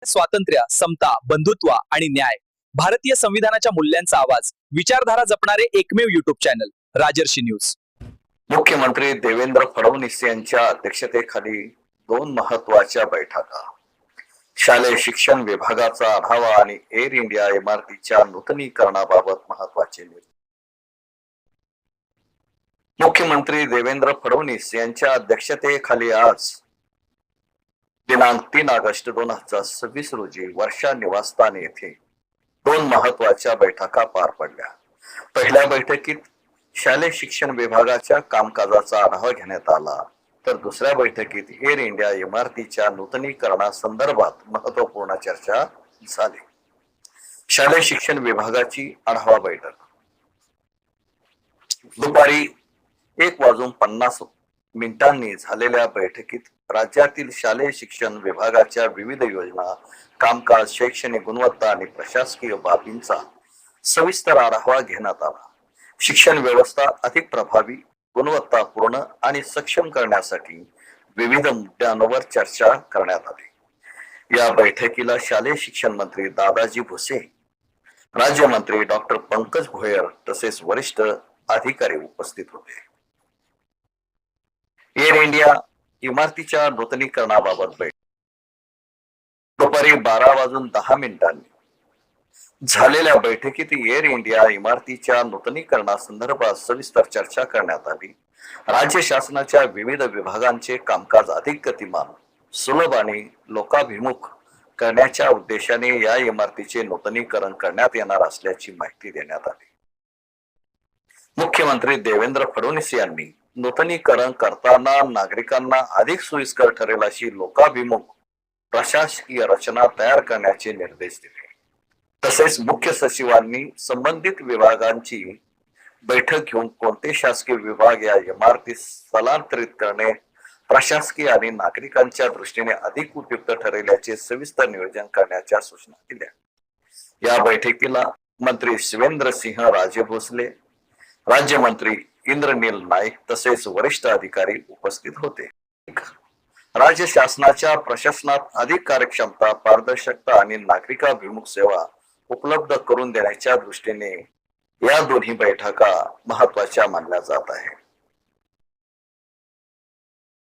स्वातंत्र्य, समता, बंधुत्व आणि न्याय, भारतीय संविधानाच्या मूल्यांचा आवाज, विचारधारा जपणारे एकमेव युट्यूब चॅनल राजर्षी न्यूज. मुख्यमंत्री देवेंद्र फडणवीस यांच्या अध्यक्षतेखाली 2 महत्त्वाच्या बैठका, शालेय शिक्षण विभागाचा आढावा आणि एअर इंडिया इमारतीच्या नूतनीकरणाबाबत महत्त्वाचे निर्णय. मुख्यमंत्री देवेंद्र फडणवीस यांच्या अध्यक्षतेखाली आज दिनांक 3 ऑगस्ट 2026 रोजी वर्षा निवासस्थान येथे 2 महत्त्वाच्या बैठका पार पडल्या. पहिल्या बैठकीत शालेय शिक्षण विभागाच्या कामकाजाचा आढावा घेण्यात आला, तर दुसऱ्या बैठकीत एअर इंडिया इमारतीच्या नूतनीकरणासंदर्भात महत्त्वपूर्ण चर्चा झाली. शालेय शिक्षण विभागाची आढावा बैठक दुपारी 1:50 झालेल्या बैठकीत राज्यातील शालेय शिक्षण विभागाच्या विविध योजना, कामकाज, शैक्षणिक गुणवत्ता आणि प्रशासकीय बाबींचा सविस्तर आढावा घेण्यात आला. शिक्षण व्यवस्था अधिक प्रभावी, गुणवत्तापूर्ण आणि सक्षम करण्यासाठी विविध मुद्द्यांवर चर्चा करण्यात आली. या बैठकीला शालेय शिक्षण मंत्री दादाजी भुसे, राज्यमंत्री डॉक्टर पंकज भोयर तसेच वरिष्ठ अधिकारी उपस्थित होते. एअर इंडिया इमारतीच्या नूतनीकरणाबाबत बैठक दुपारी 12:10 झालेल्या बैठकीत एअर इंडिया इमारतीच्या नूतनीकरणासंदर्भात सविस्तर चर्चा करण्यात आली. राज्य शासनाच्या विविध विभागांचे कामकाज अधिक गतिमान, सुलभ आणि लोकाभिमुख करण्याच्या उद्देशाने या इमारतीचे नूतनीकरण करण्यात येणार असल्याची माहिती देण्यात आली. मुख्यमंत्री देवेंद्र फडणवीस यांनी नूतनीकरण करताना नागरिकांना अधिक सोयीस्कर ठरेल अशी लोकाभिमुख प्रशासकीय रचना तयार करण्याचे निर्देश दिले. तसेच मुख्य सचिवांनी संबंधित विभागांची बैठक घेऊन कोणते शासकीय विभाग या इमारतीत स्थलांतरित करणे प्रशासकीय आणि नागरिकांच्या दृष्टीने अधिक उपयुक्त ठरेल याचे सविस्तर नियोजन करण्याच्या सूचना दिल्या. या बैठकीला मंत्री शिवेंद्र सिंह राजे भोसले, राज्यमंत्री इंद्रनील नाईक तसेच वरिष्ठ अधिकारी उपस्थित होते. राज्य शासनाच्या प्रशासनात अधिक कार्यक्षमता, पारदर्शकता आणि नागरिकाभिमुख सेवा उपलब्ध करून देण्याच्या दृष्टीने या दोन्ही बैठका महत्त्वाच्या मानल्या जात आहेत.